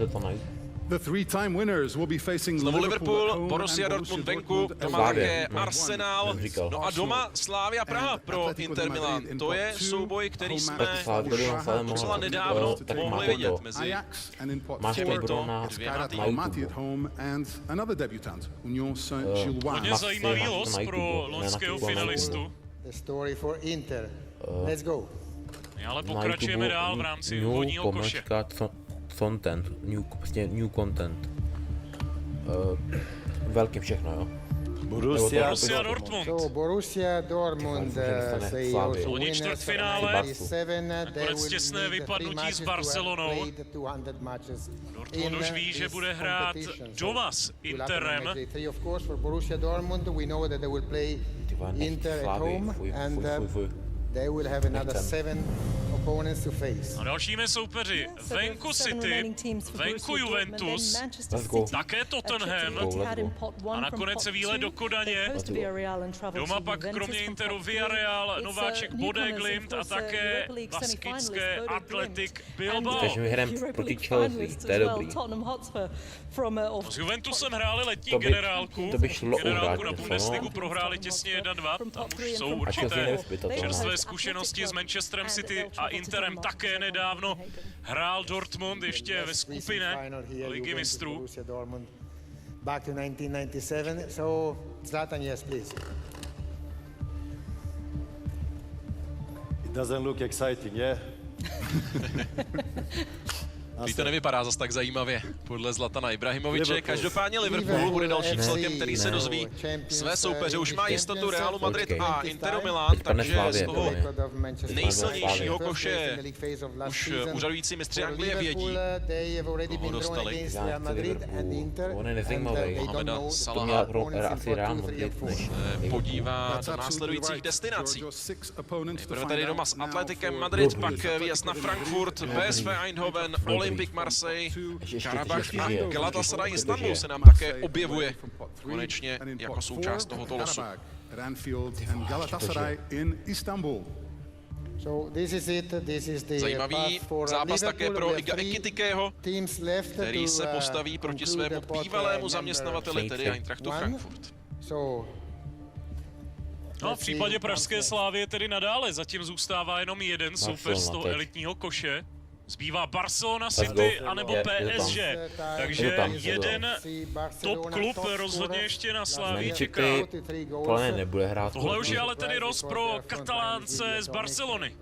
máte to najít. The three-time winners will be facing Znovu Liverpool at Liverpool, home Borussia and Dortmund venku, doma Slávě. také Arsenal, no a doma Slavia Praha pro Inter Milan. To je souboj, který jsme docela nedávno mohli vidět mezi těmito dvěma týmy. Hodně zajímavý los pro loňského finalistu. My ale pokračujeme dál v rámci úvodního koše. Content, new content. Velký všechno, jo. Borussia Dortmund. Borussia Dortmund Loni čtvrtfinále, nakonec těsné vypadnutí s Barcelonou. Dortmund už ví, že bude hrát doma s Interem. They will have another 7 opponents to face. A dalšími soupeři venku City, venku Juventus, také Tottenham a nakonec výlet do Kodaně. Doma pak kromě Interu Villarreal, nováček Bodø Glimt a také baskické Athletic Bilbao. Takže my hrajeme proti Chelsea, to je dobrý. S Juventusem hráli letní generálku. Generálku na Bundesligu prohráli těsně 1-2. Tam už jsou určité čerstvé zkušenosti s Manchesterem City a Interem také nedávno. Hrál Dortmund ještě ve skupině Ligy mistrů. Back to 1997. So Zlatan, yes, please. It doesn't look exciting, yeah? Prý to nevypadá zas tak zajímavě podle Zlatana Ibrahimoviče. Každopádně Liverpool bude dalším celkem, který se dozví své soupeře. Už má jistotu Realu Madrid a Interu Milán, takže z toho nejsilnějšího koše už úřadující mistři Anglie vědí, koho dostali. On je nezajímavý. Mohameda Salaha podívá do následujících destinací. Nejprve tady doma s Atletikem Madrid, pak výjezd na Frankfurt, PSV Eindhoven, Olympique Marseille, Karabach a Galatasaray Istanbul se nám také objevuje konečně jako součást tohoto losu. Zajímavý zápas také pro Iga Ekitikeho, který se postaví proti svému bývalému zaměstnavateli, tedy Eintrachtu Frankfurt. No, v případě pražské Slávie tedy nadále zatím zůstává jenom jeden soupeř z toho elitního koše. Zbývá Barcelona, City anebo PSG, takže jeden top klub rozhodně ještě na Slávii čeká. Tohle už je ale tedy roz pro Katalánce z Barcelony.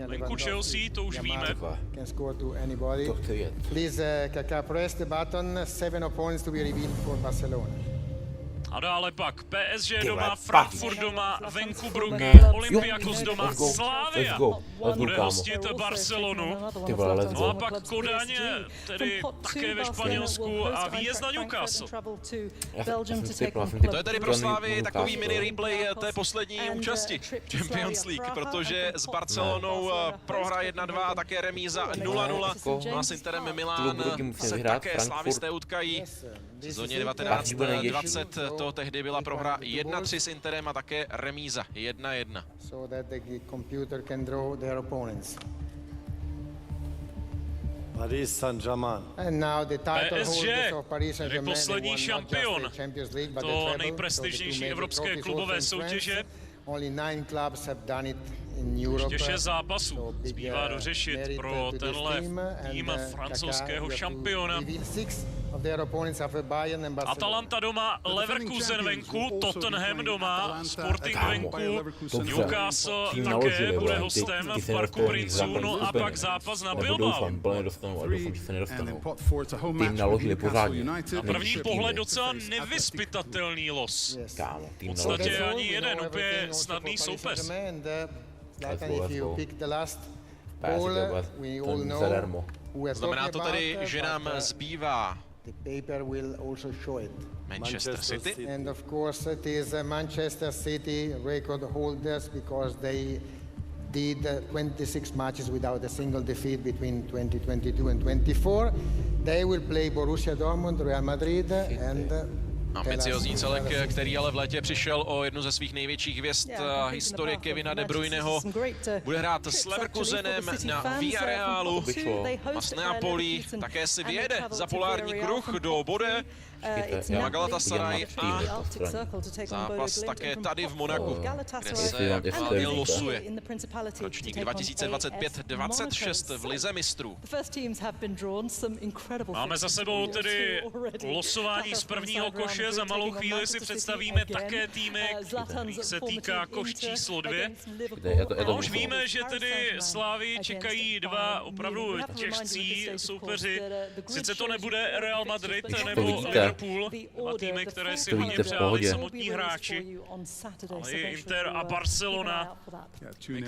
Venku Chelsea, to už víme. A dále pak PSG doma, Frankfurt doma, venku Brugge, Olympiakos doma, Slavia bude hostit Barcelonu. No a pak Kodaň, tedy také ve Španělsku a výjezd na Newcastle. To je tedy pro Slavii takový mini replay té poslední účasti Champions League, protože s Barcelonou prohra 1-2 a také remíza 0-0. No a s Interem Milán se také slávisté utkají. V sezóně 1920 to tehdy byla prohra 1-3 s Interem a také remíza 1-1. Paris Saint-Germain. PSG, tedy poslední šampion, to nejprestižnější evropské klubové soutěže. Ještě 6 zápasů zbývá dořešit pro tenhle tým francouzského šampiona. Atalanta doma, Leverkusen venku, Tottenham doma, Sporting venku, Newcastle také bude hostem v Parku Princů, no a pak zápas na Bilbao. Tým naložili pořádně. Na první pohled docela nevyzpytatelný los. V podstatě ani jeden úplně snadný soupeř. Znamená to tedy, že nám zbývá Manchester City. And of course it is Manchester City record holders because they did 26 matches without a single defeat between 2022 and 24. They will play Borussia Dortmund, Real Madrid and Ambiciozní celek, který ale v létě přišel o jednu ze svých největších hvězd historie Kevina De Bruyneho. Bude hrát s Leverkusenem na Villarealu a s Neapolí. Také si vyjede za polární kruh do Bode na Galatasaray a zápas také tady v Monaku, kde se losuje ročník 2025-26 v Lize mistrů. Máme za sebou tedy losování z prvního koše, za malou chvíli si představíme také týmy, kterých se týká koš číslo 2. A už víme, že tedy Slávii čekají dva opravdu těžcí soupeři. Sice to nebude Real Madrid nebo Liverpool, a týmy, které si hodně přáli samotní hráči, ale i Inter a Barcelona,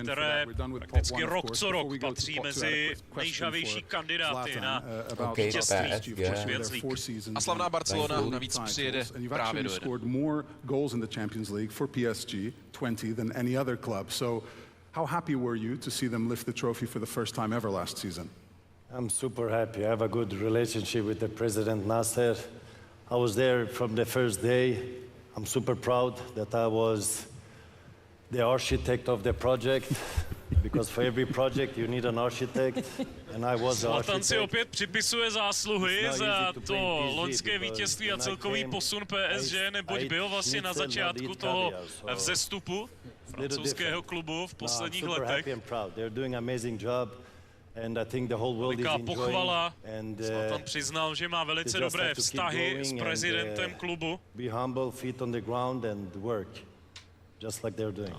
které prakticky rok co rok patří mezi nejžavější kandidáty na vítězství v Champions League. A slavná Barcelona navíc přijede právě do How happy were you to see them lift the trophy for the first time ever last season? I'm super happy. I have a good relationship with the president Nasser. I was there from the first day. I'm super proud that I was the architect of the project. Because for every project you need an architect, and I was the Zlatan si architect. opět připisuje zásluhy za to loňské vítězství a celkový posun PSG, neboť byl vlastně na začátku toho vzestupu francouzského klubu v posledních letech. Veliká pochvala. Zlatan přiznal, že má velice dobré vztahy s prezidentem klubu.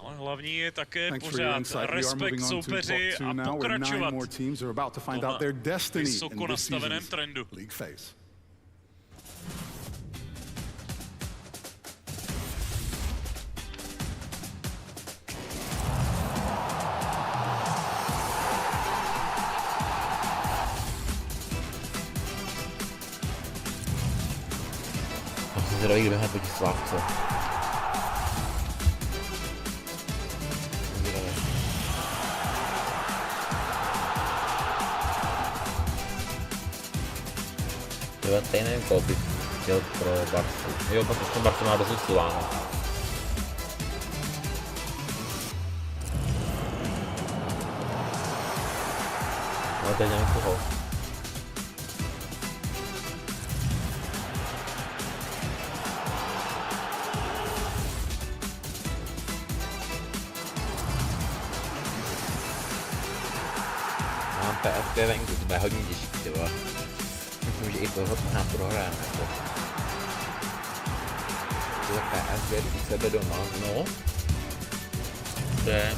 Ale hlavní je také pořád respekt soupeři a pokračovat v tom vysoko nastaveném trendu. Asi zdraví, kdyby hned proti Slávce. Jo, tady nevím, koho bych chtěl pro Barcu. Jo, protože ten Barca má dost vysílání. Ale teď nevím koho. Mám PFK venku, to bude hodně těžký, ty vole. Myslím, že i tohle nám prohrajeme. To je PSV u sebe doma, no. To je...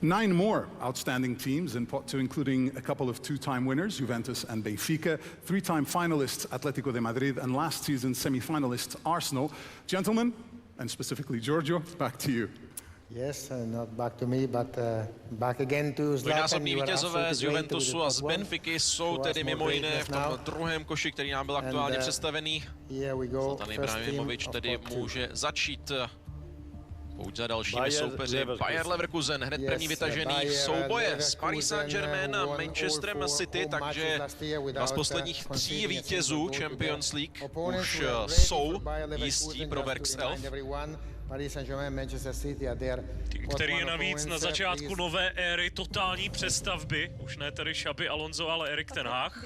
Nine more outstanding teams in pot 2, including a couple of two-time winners, Juventus and Benfica, three-time finalists, Atletico de Madrid, and last season's semi-finalists, Arsenal. Gentlemen, and specifically Giorgio, back to you. Yes, not back to me, but back again to Zlatan. Dvojnásobní vítězové z Juventusu a z Benfiky jsou tedy mimo jiné v tom druhém koši, který nám byl aktuálně představený. Zlatan Ibrahimovič tedy může začít pouť za dalšími soupeři. Bayer Leverkusen, hned první vytažený souboje s Paris Saint-Germain a Manchesterem City, takže dva z posledních 3 vítězů Champions League už jsou jistí pro Berks Elf. Který je navíc na začátku nové éry totální přestavby. Už ne tedy Xabi Alonso, ale Erik ten Hag.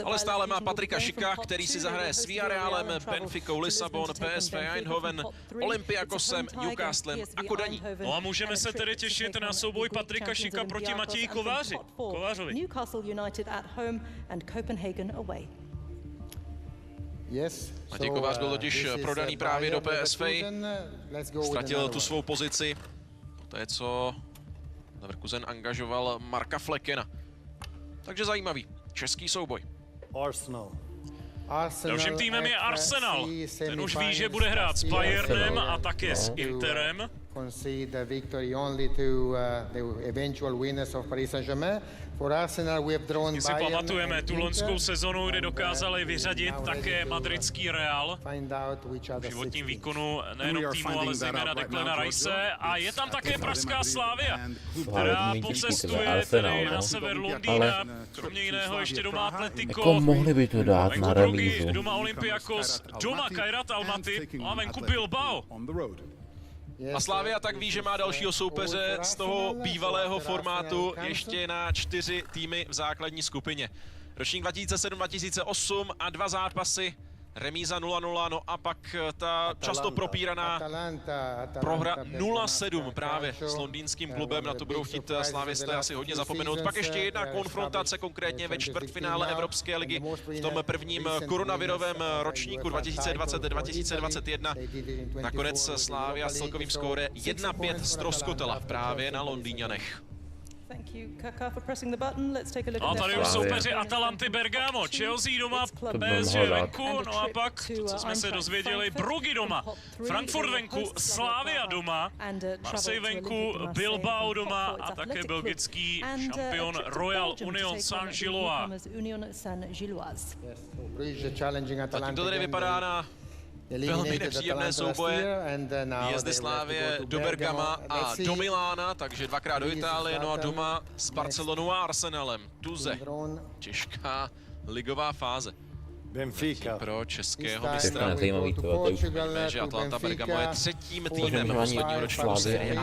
Ale stále má Patrika Šika, který si zahraje s Villarrealem, Benficou Lisabon, PSV Eindhoven, Olympiakosem, Newcastlem a Kodaní. No a můžeme se tedy těšit na souboj Patrika Šika proti Matěji Kovářovi. Matěj Kovář byl totiž prodaný právě do PSV, ztratil tu svou pozici, poté co Leverkusen angažoval Marka Fleckena. Takže zajímavý český souboj. Dalším týmem je Arsenal. Ten už ví, že bude hrát s Bayernem a také s Interem. concede the victory only to the eventual winners of Paris Saint-Germain. For Arsenal, we have drawn Si pamatujeme tu loňskou sezonu, kdy dokázali vyřadit také madridský Real v životním výkonu nejenom týmu, ale zejména Declana Rice. A je tam také pražská Slavia, která pocestuje tedy na sever Londýna, kromě jiného ještě doma Atletico. Jako mohli by to dát na remízu. Doma Olympiakos, doma Kairat Almaty a venku Bilbao. A Slavia tak ví, že má dalšího soupeře z toho bývalého formátu ještě na 4 týmy v základní skupině. Ročník 2007-2008 a 2 zápasy, remíza 0-0, no a pak ta často propíraná prohra 0-7 právě s londýnským klubem, na to budou chtít slávisté asi hodně zapomenout. Pak ještě jedna konfrontace, konkrétně ve čtvrtfinále Evropské ligy v tom prvním koronavirovém ročníku 2020-2021. Nakonec Slavia s celkovým skóre 1-5 ztroskotala právě na Londýňanech. A tady už soupeři Atalanty Bergamo, Chelsea doma, PSG venku, no a pak, to, co jsme se dozvěděli, Brugge doma, Frankfurt venku, Slavia doma, Marseille venku, Bilbao doma a také belgický šampion Royal Union Saint-Gilloise. Zatím to tady vypadá na velmi nepříjemné souboje, výjezdy Slávie do Bergama a do Milána, takže 2krát do Itálie, no a doma s Barcelonou a Arsenalem. Tuze, těžká ligová fáze. Benfica. Pro českého mistra. Nezajímavý to už. Víme, že Atalanta Bergamo je 3. týmem posledního ročníku série.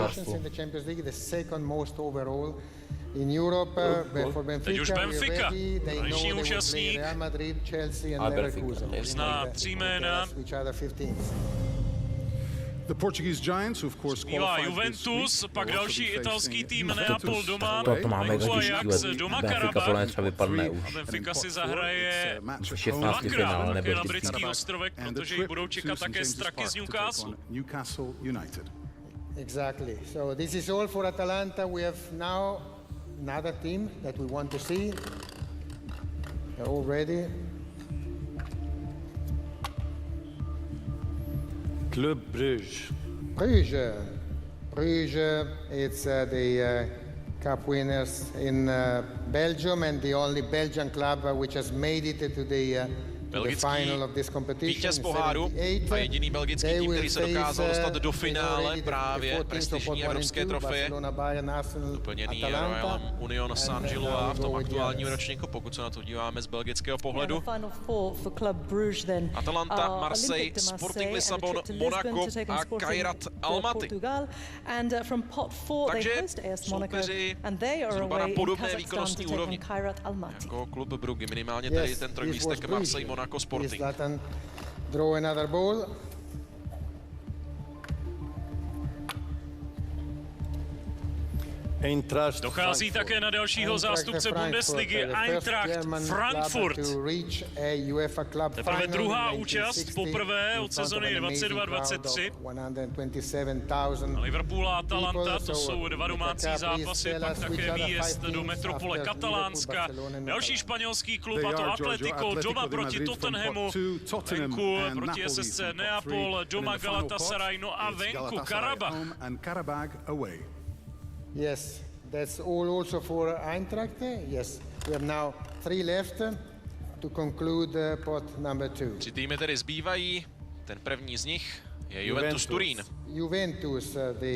Teď už Benfica, tradiční účastník, Ale Benfica. zná 3 jména. The Portuguese Giants, who of course Zbývá qualified Juventus, pak další italský tým Neapol doma, To máme venku těžký Ajax, let. doma Benfica Karabach. podle mě třeba vypadne A už. Benfica si zahraje 16. finále také nebo na vždycky. britských ostrovech, protože jich budou čekat také straky z Newcastle. Newcastle United. Exactly. So this is all for Atalanta. We have now another team that we want to see. They're all ready. Club Bruges. Bruges, it's the cup winners in Belgium and the only Belgian club which has made it to the final of this competition. Vítěz poháru a jediný belgický tým, který se dokázal dostat do finále právě prestižní evropské trofeje. Doplněný Royal Union Saint-Gilloise v tom aktuálním ročníku, pokud se na to díváme z belgického pohledu. Atalanta, Marseille, Sporting Lisabon, Monaco a Kairat Almaty. Takže soupeři zhruba na podobné výkonnostní úrovni jako klub Brugge, minimálně tady ten trojlístek Marseille, Monaco, Sporting. Draw another ball. Dochází také na dalšího zástupce Bundesligy Eintracht Frankfurt. Teprve druhá účast poprvé od sezony 22-23. Liverpool a Atalanta, to jsou 2 domácí zápasy, pak také výjezd do metropole Katalánska. Další španělský klub, a to Atletico, doma proti Tottenhamu, venku proti SSC Neapol, doma Galatasaray, no a venku Karabach. Yes, that's all also for Eintracht. Yes, we have now 3 left to conclude pot number 2. 3 týmy tedy zbývají, ten první z nich je Juventus Turín.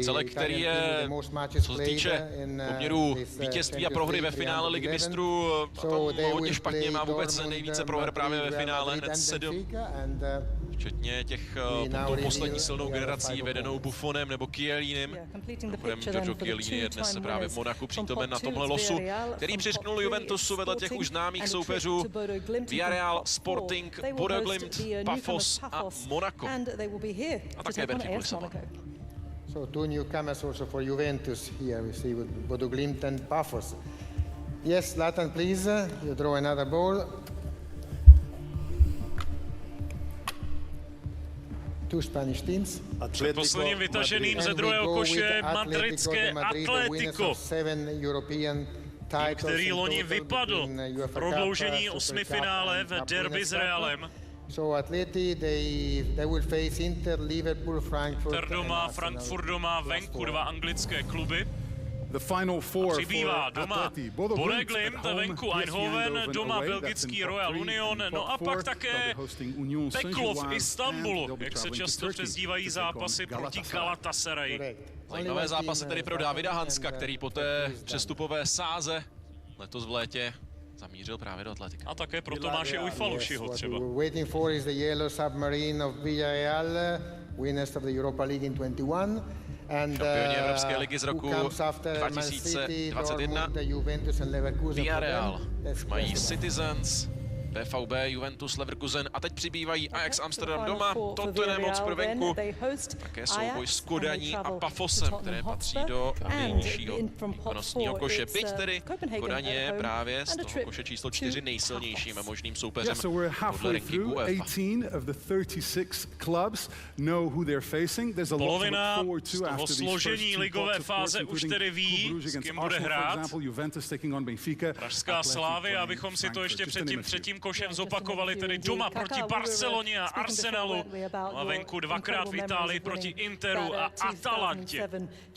Celek, který je, co se týče poměru vítězství a prohry ve finále Ligy mistrů, hodně špatně, má vůbec nejvíce proher právě ve finále, hned 7. Včetně těch tou poslední silnou generací vedenou Buffonem nebo Chiellinem. Mimochodem Giorgio Chiellini je dnes právě v Monaku přítomen na tomhle losu, který přiřknul Juventusu vedle těch už známých soupeřů Villarreal, Sporting, Bodo Glimt, Pafos a Monaco. A také Benfica Lisabon. So 2 newcomers also for Juventus here. We see Bodo Glimt and Pafos. Yes, Zlatan, please. You draw another ball. 2 Spanish teams. Posledním vytaženým ze druhého koše madridské Atletico, který loni vypadl v prodloužení 8finále v derby s Realem. So Atleti, they will face Inter, Liverpool, Frankfurt. Inter doma, Frankfurt doma, venku 2 anglické kluby. The final four Přibývá for doma Atleti. Bodo Bode Glimt Glimt, at home, venku PSV Eindhoven, Eindhoven doma away, belgický that's in Royal pot 3. Union, In no a pot pak 4, také they'll be hosting Union Peklo v Saint-Gilloise, Istanbulu, and they'll be jak se traveling to často Turkey přezdívají to take on zápasy proti Galatasaray. Galatasaray. Zajímavé zápasy tedy pro Davida Hanska, který po té přestupové sáze letos v létě zamířil právě do Atletika. A také pro Tomáše Ujfalušiho třeba. What we're waiting for is the Yellow Submarine of Villarreal, winners of the Europa League in 21. And Šampioni Evropské ligy z who roku comes after Man City, 2021. Dortmund, Juventus and Leverkusen. Villarreal That's mají classic. Citizens, BVB, Juventus, Leverkusen a teď přibývají Ajax Amsterdam doma, Tottenham Hotspur venku, také souboj s Kodaní a Pafosem, které patří do nejnižšího výkonnostního koše. Byť tedy Kodaň je právě z toho koše číslo 4 nejsilnějším a možným soupeřem Yeah, so we're podle halfway rankingu through. UEFA. 18 of the 36 clubs know who they're facing. There's a lot to look Polovina forward z to toho after these složení first two ligové pots, of course, fáze už including tedy ví, Club Brugge s against kým bude Arsenal, for hrát. example, Juventus taking on Benfica, Pražská Athletic Slávy, playing abychom si to Frankfurt, ještě just před to tím name a few. třetím košem zopakovali, tedy doma proti Barceloně a Arsenalu, no a venku dvakrát v Itálii proti Interu a Atalantě.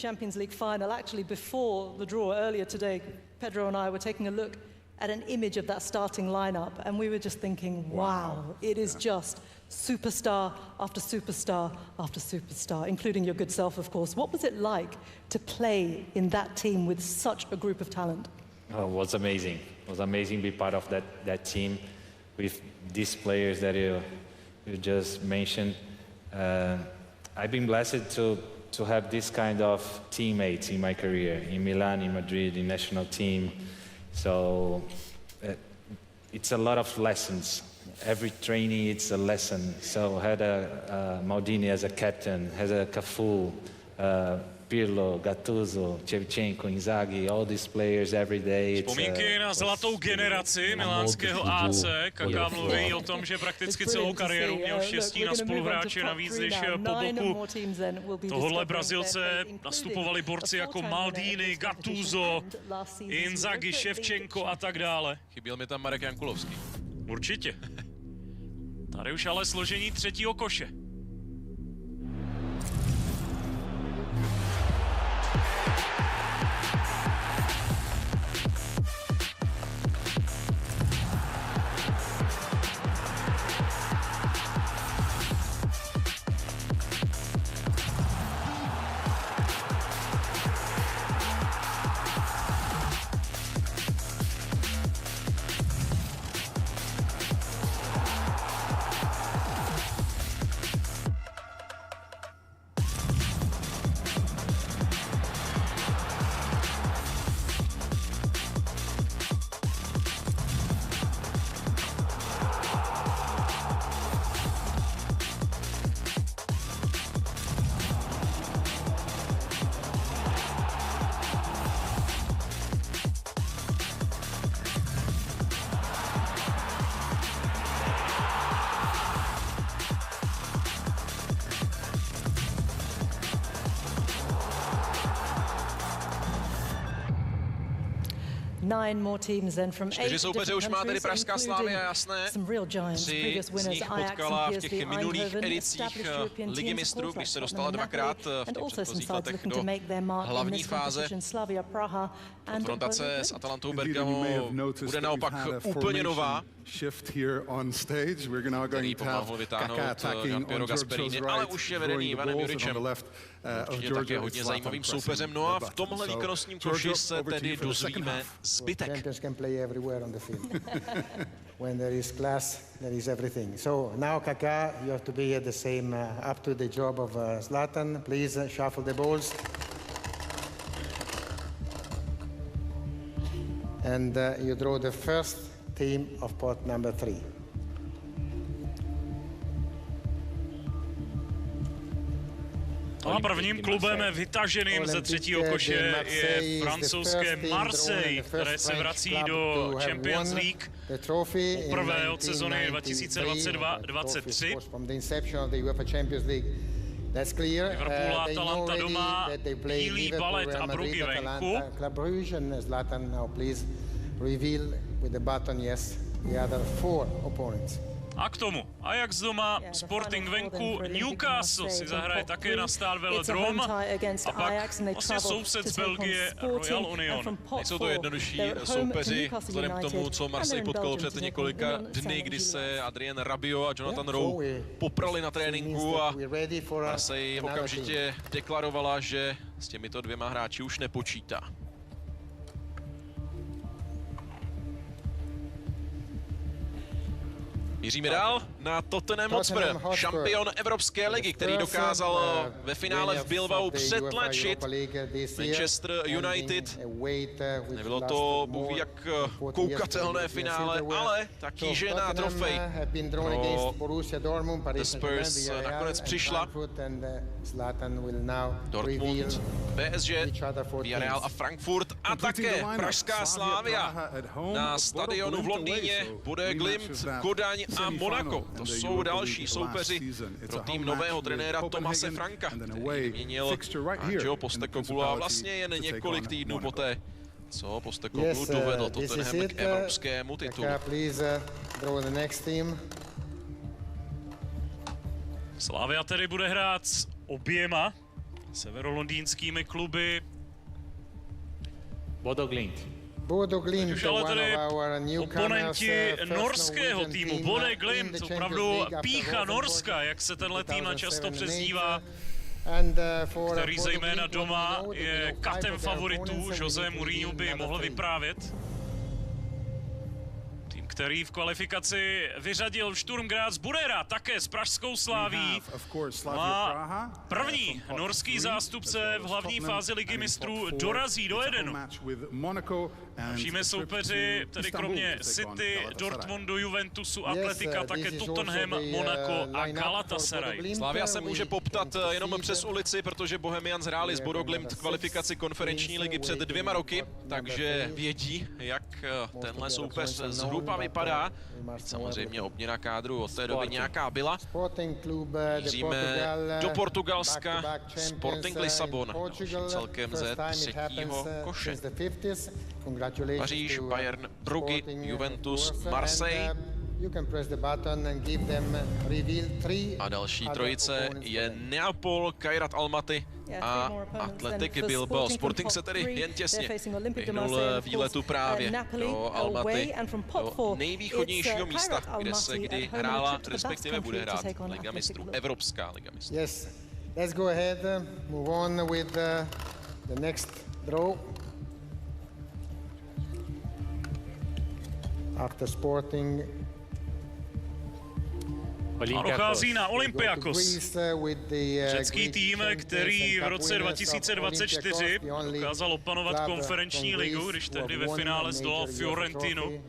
Champions League final. Actually, before the draw earlier today, Pedro and I were taking a look at an image of that starting lineup, and we were just thinking, wow, it is just superstar after superstar after superstar, including your good self, of course. What was it like to play in that team with such a group of talent? Oh, it was amazing. It was amazing to be part of that team with these players that you just mentioned. I've been blessed to have this kind of teammates in my career, in Milan, in Madrid, in national team. So it's a lot of lessons. Every training, it's a lesson. So I had a Maldini as a captain, has a Cafu, Pirlo, Gattuso, Shevchenko, Inzaghi, all these players every day. Vzpomínky na zlatou generaci milánského AC. Kaká mluví o tom, že prakticky celou kariéru měl štěstí na spoluhráče navíc než po boku tohohle Brazilce nastupovali borci jako Maldini, Gattuso, Inzaghi, Shevchenko a tak dále. Chyběl mi tam Marek Jankulovský. Určitě. Tady už ale složení třetího koše. Čtyři soupeře už má tedy Pražská Slavia, jasné. Tři z nich potkala v těch minulých edicích Ligy mistrů, když se dostala dvakrát v těch předchozích letech do hlavní fáze. Konfrontace s Atalantou Bergamo bude naopak úplně nová. Který pomohl vytáhnout Giampiero Gasperini, ale už je vedený Ivanem Juričem. Určitě také hodně zajímavým soupeřem. No a v tomhle výkonnostním koši se tedy dozvíme zbytek. When there is class, there is everything. So now, Kaká, you have to be at the same, up to the job of Zlatan. Please shuffle the balls. And you draw the first team of pot number 3. A prvním klubem vytaženým ze třetího koše je francouzské Marseille, které se vrací do Champions League poprvé od sezony 2022-23. Liverpool a Atalanta doma, Bílý Balet a Brugge venku. Club Brugge and Zlatan now please reveal with the button yes the other 4 opponents. A k tomu Ajax doma, Sporting venku, Newcastle si zahraje také na Stade Velodrome a pak vlastně soused z Belgie Royal Union. Nejsou to jednodušší soupeři, vzhledem k tomu, co Marseille potkalo před několika dny, kdy se Adrien Rabiot a Jonathan Rowe poprali na tréninku a Marseille okamžitě deklarovala, že s těmito dvěma hráči už nepočítá. Míříme dál na Tottenham Hotspur, šampion Evropské ligy, který dokázal ve finále v Bilbao přetlačit Manchester United. Nebylo to bůh ví jak koukatelné finále, ale ta kýžená trofej pro The Spurs nakonec přišla. Dortmund, PSG, Villarreal a Frankfurt a také pražská Slavia. Na stadionu v Londýně bude Glimt, Kodaň a Monaco. To jsou další soupeři pro tým nového trenéra Thomase Franka, který vyměnil Angeho Postecoglu a vlastně jen několik týdnů poté, co Postecoglu dovedl Tottenham k evropskému titulu. Slavia tedy bude hrát s oběma severolondýnskými kluby. Bodo Glimt, Už ale tedy oponenti norského týmu, Bodø Glimt, opravdu pýcha Norska, jak se tenhle tým často přezdívá, který zejména doma je katem favoritů. José Mourinho by mohl vyprávět. Tým, který v kvalifikaci vyřadil Sturm Graz, bude hrát také s pražskou Slavií. A první norský zástupce v hlavní fázi ligy mistrů dorazí do Edenu. Dalšími soupeři, tedy kromě City, Dortmundu, Juventusu, Atletika, také Tottenham, Monaco a Galatasaray. Slavia se může poptat jenom přes ulici, protože Bohemians hráli s Bodo Glimt kvalifikaci konferenční ligy před 2 roky, takže vědí, jak tenhle soupeř zhruba vypadá. Samozřejmě obměna kádru od té doby nějaká byla. Míříme do Portugalska, Sporting Lisabon, celkem ze 3. koše. Paříž, Bayern, Brugge, Juventus, Marseille. A další trojice je Neapol, Kairat Almaty a Athletic Bilbao. Sporting se tedy jen těsně vyhnul výletu právě do Almaty, do nejvýchodnějšího místa, kde se kdy hrála, respektive bude hrát Liga mistrů, Evropská liga mistrů. Yes, let's go ahead, move on with the next draw. After Sporting. A dochází na Olympiakos, řecký tým, který v roce 2024 dokázal opanovat konferenční ligu, když tehdy ve finále zdolal Fiorentinu.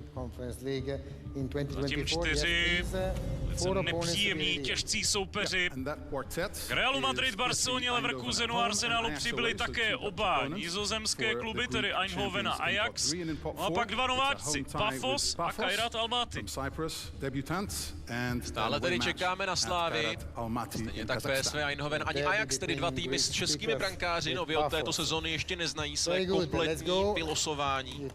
Zatím 4 nepříjemní, těžcí soupeři. K Realu Madrid, Barceloně, Leverkusenu a Arsenalu přibyly také oba nizozemské kluby, tedy Eindhoven a Ajax. No a pak 2 nováčci, Pafos a Kairat Almaty. Stále tedy čekáme na Slávy, stejně tak PSV Eindhoven ani Ajax, tedy 2 týmy s českými brankáři, nově od této sezóny ještě neznají své kompletní vylosování.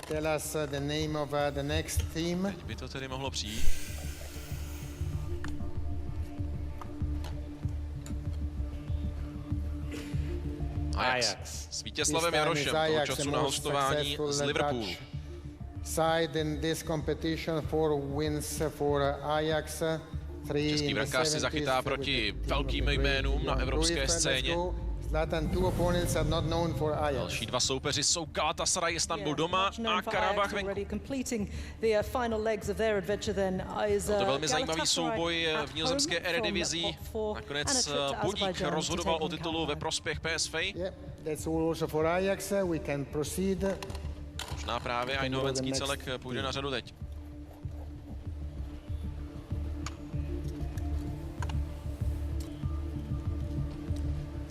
Teď by to tedy mohlo přijít. Ajax s Vítězslavem Jarošem, toho času na hostování z Liverpoolu. Český brankář si zachytá proti velkým jménům na evropské scéně. Další 2 soupeři jsou Galatasaray, Istanbul doma a Karabach venku. Byl to velmi zajímavý souboj v nizozemské Eredivizi. Nakonec Budík rozhodoval o titulu ve prospěch PSV. Možná právě eindhovenský celek půjde na řadu teď.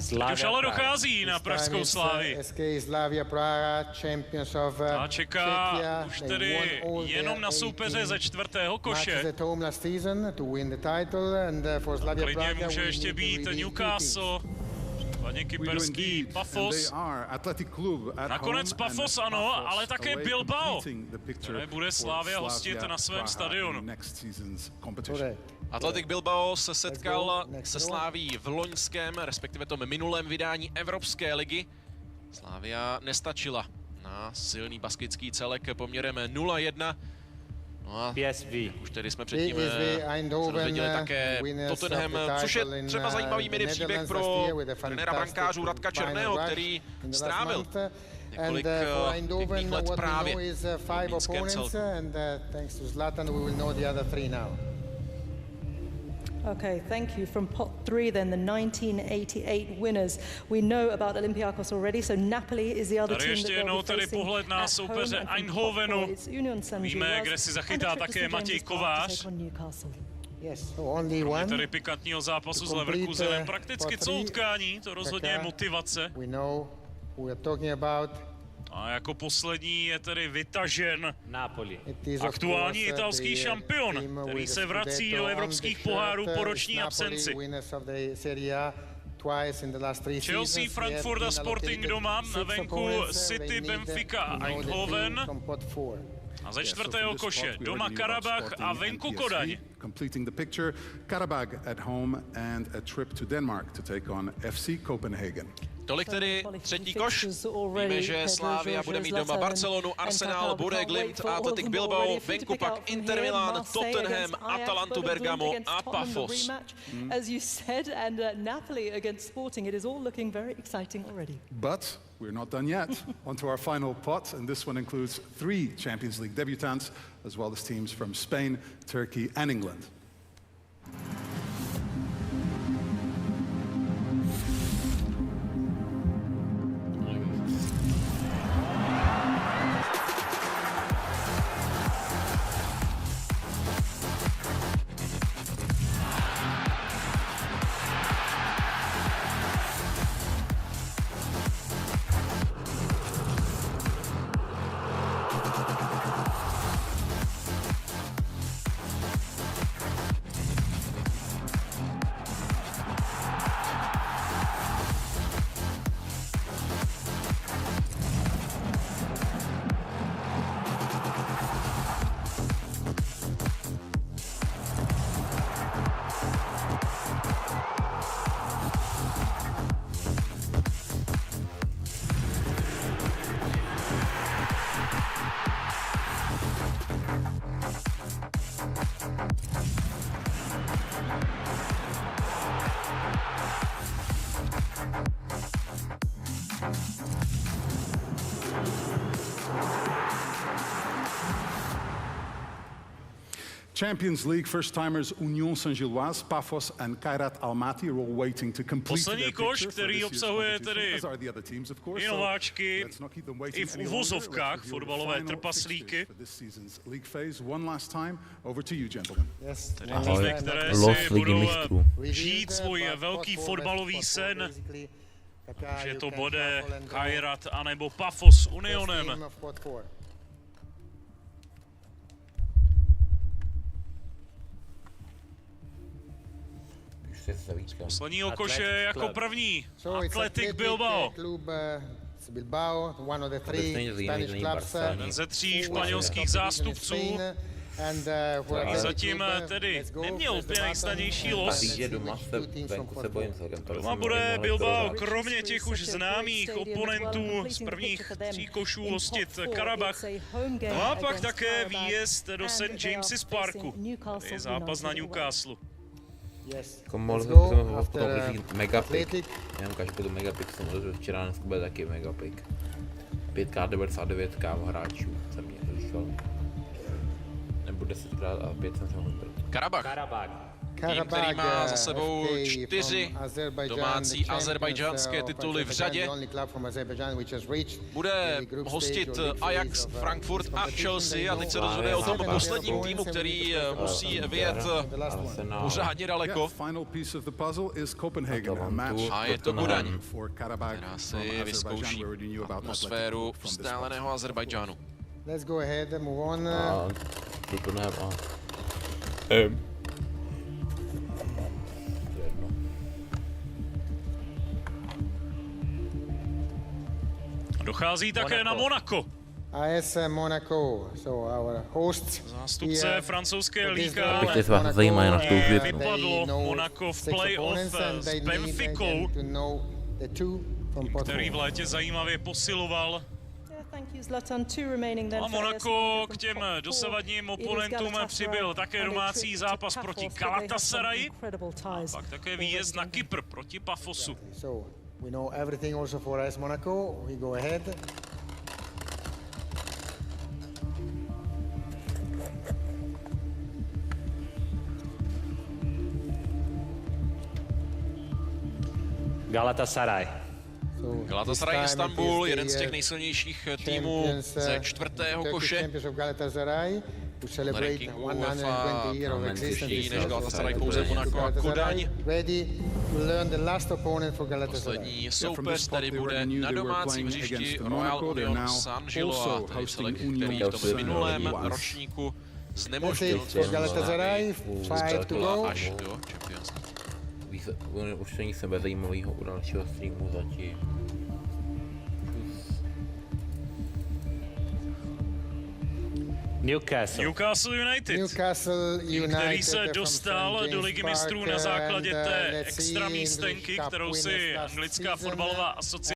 Teď už ale dochází na pražskou Slávii. A čeká už tedy jenom na soupeře ze 4. koše. Klidně může ještě být Newcastle, Hlavně kyperský Pafos. Nakonec Pafos ano, ale také Bilbao, které bude Slavia hostit na svém stadionu. Athletic Bilbao se setkal se Slavií v loňském, respektive tom minulém vydání Evropské ligy. Slavia nestačila na silný baskický celek poměrem 0-1. No a už tedy jsme předtím se dozvěděli také Tottenham, což je třeba zajímavý mini příběh pro trenéra brankářů Radka Černého, který strávil několik pěkných let právě v mínském celku. Okay, thank you. From pot 3 then, the 1988 winners. We know about Olympiacos already, so Napoli is the other Tady team that ještě they'll jednou be tedy facing pohled na at soupeře home, and from pot Eindhovenu. 4 it's Union Víme, kde si zachytá také Matěj Kovář. Yes, so only one. Tady pikantního zápasu s Leverkusenem. Prakticky co utkání, to rozhodně je motivace. We know who we are talking about. A jako poslední je tedy vytažen Napoli. aktuální italský šampion, který se vrací do evropských pohárů po roční absenci. Chelsea, Frankfurt a Sporting doma, na venku City, Benfica a Eindhoven. A ze čtvrtého koše doma Karabach a venku Kodaň. Completing the picture, Karabach at home and a trip to Denmark to take on FC Copenhagen. Tolik tedy třetí koš. Víme, že Slavia bude mít doma Barcelonu, Arsenal, bude Glimt, Athletic Bilbao, venku pak Inter Milan, Tottenham, Atalantu Bergamo a Pafos. As you said, and Napoli against Sporting, it is all looking very exciting already. But we're not done yet. On to our final pot, and this one includes 3 Champions League debutants, as well as teams from Spain, Turkey and England. Champions League first-timers Union Saint-Gilloise, Pafos and Kairat Almaty are all waiting to complete their Poslední koš, picture for který this year's obsahuje competition, tedy as are the other teams, of course. i So nováčky, let's not keep them i waiting v any longer. uvozovkách Let's review the fotbalové final trpaslíky. fixtures for this season's league phase. One last time, over to you, gentlemen. Yes, Tedy týmy, které si budou žít svůj velký fotbalový sen. Už je to bude Kairat anebo Pafos s Unionem. Posledního koše jako první Athletic Bilbao. Bilbao, one of the 3 Spanish clubs. Jeden ze 3 španělských zástupců. A zatím tedy neměl úplně nejsnadnější los. Doma bude Bilbao kromě těch už známých oponentů z prvních 3 košů hostit Karabach. No a pak také výjezd do St. James's Parku. To je zápas na Newcastle. Mohl jsem potom Megapik. Já ukážu tu Megapik, jsem včera dneska byl taky Megapik. 5x99 hráčů jsem mě říkal. Nebo 10x a 5 jsem se mohl brát. Karabach. Tým, který má za sebou 4 domácí azerbajdžánské tituly v řadě. Bude hostit Ajax, Frankfurt a Chelsea a teď se rozhoduje o tom posledním týmu, který musí vyjet pořádně daleko. A je to Kodaň, která si vyzkouší atmosféru vzdáleného Azerbajdžánu. Let's go ahead and move on. Dochází také na Monako. AS Monaco, so our hosts. Zástupce francouzské liga vypadlo Monako v play-off s Benficou, který v létě zajímavě posiloval. A Monako k těm dosavadním oponentům přibyl také domácí zápas proti Galatasarayi a pak také výjezd na Kypr proti Pafosu. We know everything also for AS Monaco. We go ahead. Galatasaray. Galatasaray Istanbul, jeden z těch nejsilnějších týmů ze čtvrtého koše. Na rankingu UEFA menší než Galatasaray pouze Monako a Kodaň. Poslední soupeř tady bude na domácím hřišti Royal Union Saint-Gilloa, tedy celek, který v tom minulém ročníku znemožnil Galatasaray, 5 to go. až do Champions League. Už není sebe zajímavého u dalšího streamu zatím. Newcastle United, který se dostal do Ligy mistrů na základě té extra místenky, kterou si anglická fotbalová asociace